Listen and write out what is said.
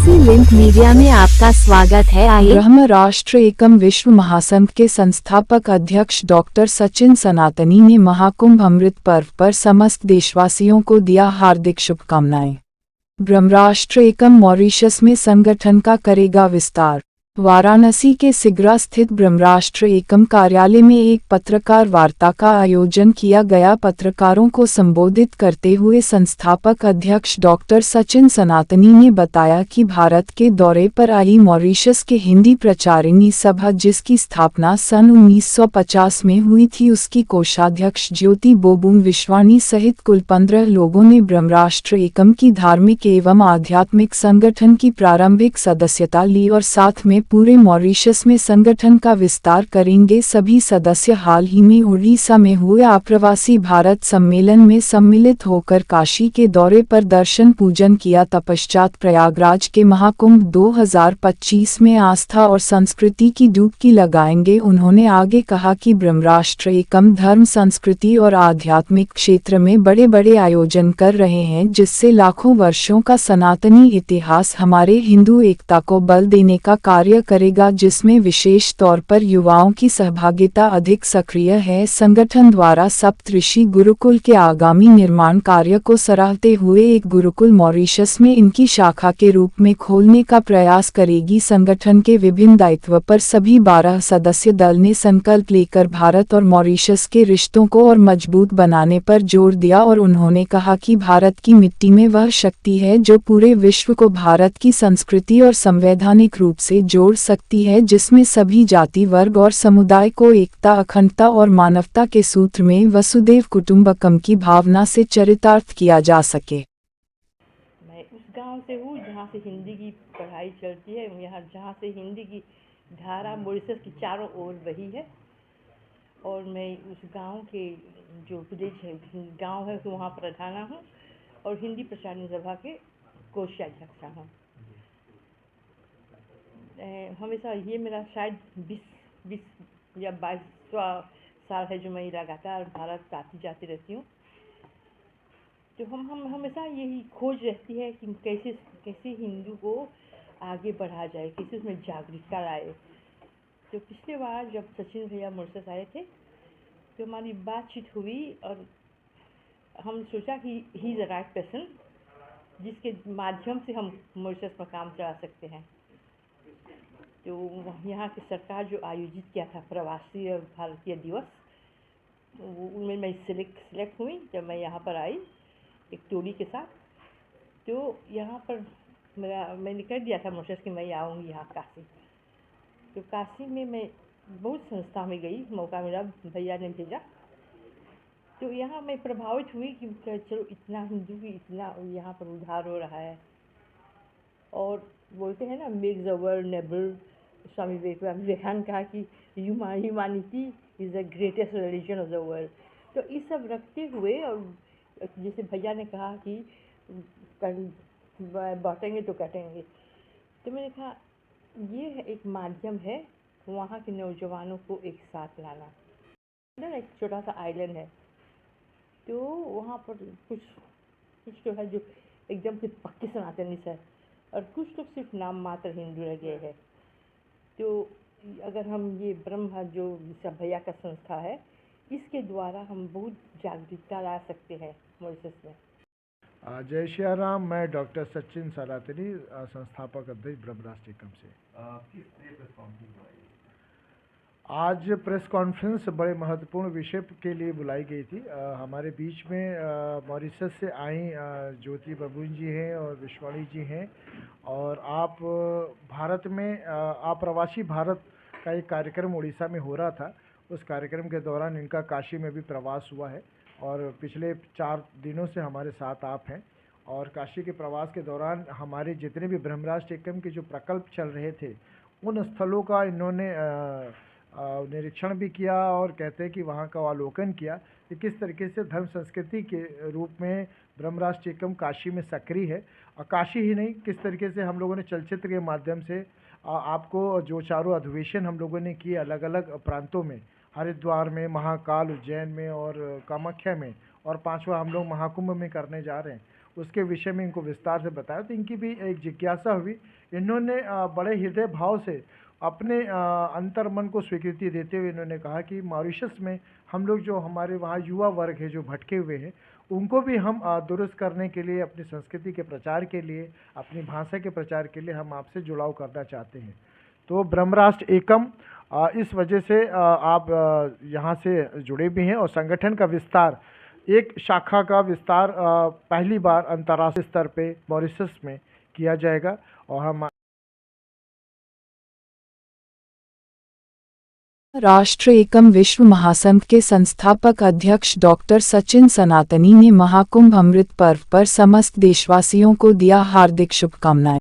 Kashi link media में आपका स्वागत है। आइए ब्रह्म राष्ट्र एकम विश्व महासंघ के संस्थापक अध्यक्ष डॉक्टर सचिन सनातनी ने महाकुंभ अमृत पर्व पर समस्त देशवासियों को दिया हार्दिक शुभकामनाएं। ब्रह्मराष्ट्र एकम मॉरिशस में संगठन का करेगा विस्तार। वाराणसी के सिगरा स्थित ब्रह्मराष्ट्र एकम कार्यालय में एक पत्रकार वार्ता का आयोजन किया गया। पत्रकारों को संबोधित करते हुए संस्थापक अध्यक्ष डॉक्टर सचिन सनातनी ने बताया कि भारत के दौरे पर आई मॉरिशस के हिंदी प्रचारिणी सभा, जिसकी स्थापना सन 1950 में हुई थी, उसकी कोषाध्यक्ष ज्योति बोबून विश्वाणी सहित कुल 15 लोगों ने ब्रह्मराष्ट्र एकम की धार्मिक एवं आध्यात्मिक संगठन की प्रारंभिक सदस्यता ली और साथ में पूरे मॉरिशस में संगठन का विस्तार करेंगे। सभी सदस्य हाल ही में उड़ीसा में हुए आप्रवासी भारत सम्मेलन में सम्मिलित होकर काशी के दौरे पर दर्शन पूजन किया। तत्पश्चात प्रयागराज के महाकुंभ 2025 में आस्था और संस्कृति की डुबकी लगाएंगे। उन्होंने आगे कहा कि ब्रह्मराष्ट्र एकम धर्म, संस्कृति और आध्यात्मिक क्षेत्र में बड़े बड़े आयोजन कर रहे हैं, जिससे लाखों वर्षों का सनातनी इतिहास हमारे हिंदू एकता को बल देने का कार्य करेगा, जिसमें विशेष तौर पर युवाओं की सहभागिता अधिक सक्रिय है। संगठन द्वारा सप्तऋषि गुरुकुल के आगामी निर्माण कार्य को सराहते हुए एक गुरुकुल मॉरिशस में इनकी शाखा के रूप में खोलने का प्रयास करेगी। संगठन के विभिन्न दायित्व पर सभी 12 सदस्य दल ने संकल्प लेकर भारत और मॉरिशस के रिश्तों को और मजबूत बनाने पर जोर दिया और उन्होंने कहा कि भारत की मिट्टी में वह शक्ति है जो पूरे विश्व को भारत की संस्कृति और संवैधानिक रूप से जोड़ सकती है, जिसमें सभी जाति, वर्ग और समुदाय को एकता, अखंडता और मानवता के सूत्र में वसुदेव कुटुंबकम की भावना से चरितार्थ किया जा सके। मैं उस गांव से हूँ जहाँ से हिंदी की पढ़ाई चलती है, यहाँ जहाँ से हिंदी की धारा मॉरिशस की चारों ओर बही है। और मैं उस गांव के जो विलेज है, गांव है, वहाँ प्रधाना हूँ और हिंदी प्रचारिणी सभा के कोषाध्यक्ष हूँ। हमेशा ये मेरा शायद 20 या 22वां साल है जो मैं लगातार भारत आती जाती रहती हूँ। तो हम हमेशा यही खोज रहती है कि कैसे हिंदू को आगे बढ़ा जाए, कैसे उसमें जागरूकता लाए। तो पिछले बार जब सचिन भैया मॉरिशस आए थे तो हमारी बातचीत हुई और हम सोचा कि he is the right person जिसके माध्यम से हम मॉरिशस पर काम चला सकते हैं। तो यहाँ की सरकार जो आयोजित किया था प्रवासी और भारतीय दिवस, उनमें मैं सिलेक्ट हुई। जब मैं यहाँ पर आई एक टोली के साथ, तो यहाँ पर मैंने कह दिया था मॉरिशस कि मैं आऊँगी यहाँ काशी। तो काशी में मैं बहुत संस्था में गई, मौका मिला, भैया ने भेजा। तो यहाँ मैं प्रभावित हुई कि चलो इतना हिंदू की इतना यहाँ पर उद्धार हो रहा है। और बोलते हैं ना, make the world neighbour. Swami Vivekananda कहा कि humanity is the greatest religion of the world. तो ये सब रखते हुए, और जैसे भैया ने कहा कि बांटेंगे तो कटेंगे, तो मैंने कहा ये एक माध्यम है वहाँ के नौजवानों को एक साथ लाना। ना एक छोटा सा आइलैंड है, तो वहाँ पर कुछ तो है जो एकदम से पक्के सनातनी है और कुछ लोग सिर्फ नाम मात्र हिंदू रह गए हैं। तो अगर हम ये ब्रह्म जो भैया का संस्था है, इसके द्वारा हम बहुत जागरूकता ला सकते हैं मॉरिशस में। जय श्री राम। मैं डॉक्टर सचिन सनातनी, संस्थापक अध्यक्ष ब्रह्मराष्ट्र एकम से। आज प्रेस कॉन्फ्रेंस बड़े महत्वपूर्ण विषय के लिए बुलाई गई थी। हमारे बीच में मॉरिशस से आई ज्योति बबून जी हैं और विश्वाणी जी हैं, और आप भारत में आप्रवासी भारत का एक कार्यक्रम उड़ीसा में हो रहा था। उस कार्यक्रम के दौरान इनका काशी में भी प्रवास हुआ है और पिछले 4 दिनों से हमारे साथ आप हैं। और काशी के प्रवास के दौरान हमारे जितने भी ब्रह्मराष्ट्र एकम के जो प्रकल्प चल रहे थे, उन स्थलों का इन्होंने निरीक्षण भी किया और कहते हैं कि वहाँ का अवलोकन किया कि किस तरीके से धर्म संस्कृति के रूप में ब्रह्मराष्ट्र एकम काशी में सक्रिय है। और काशी ही नहीं, किस तरीके से हम लोगों ने चलचित्र के माध्यम से आपको जो चारों अधिवेशन हम लोगों ने किए अलग अलग प्रांतों में, हरिद्वार में, महाकाल, उज्जैन में और कामाख्या में, और 5वां हम लोग महाकुंभ में करने जा रहे हैं, उसके विषय में इनको विस्तार से बताया, तो इनकी भी एक जिज्ञासा हुई। इन्होंने बड़े हृदय भाव से अपने अंतर्मन को स्वीकृति देते हुए इन्होंने कहा कि मॉरिशस में हम लोग जो हमारे वहाँ युवा वर्ग है जो भटके हुए हैं, उनको भी हम दुरुस्त करने के लिए, अपनी संस्कृति के प्रचार के लिए, अपनी भाषा के प्रचार के लिए हम आपसे जुड़ाव करना चाहते हैं। तो ब्रह्म राष्ट्र एकम इस वजह से आप यहाँ से जुड़े भी हैं, और संगठन का विस्तार, एक शाखा का विस्तार पहली बार अंतर्राष्ट्रीय स्तर पे मॉरिशस में किया जाएगा। और हम राष्ट्र एकम विश्व महासंघ के संस्थापक अध्यक्ष डॉक्टर सचिन सनातनी ने महाकुंभ अमृत पर्व पर समस्त देशवासियों को दिया हार्दिक शुभकामनाएं।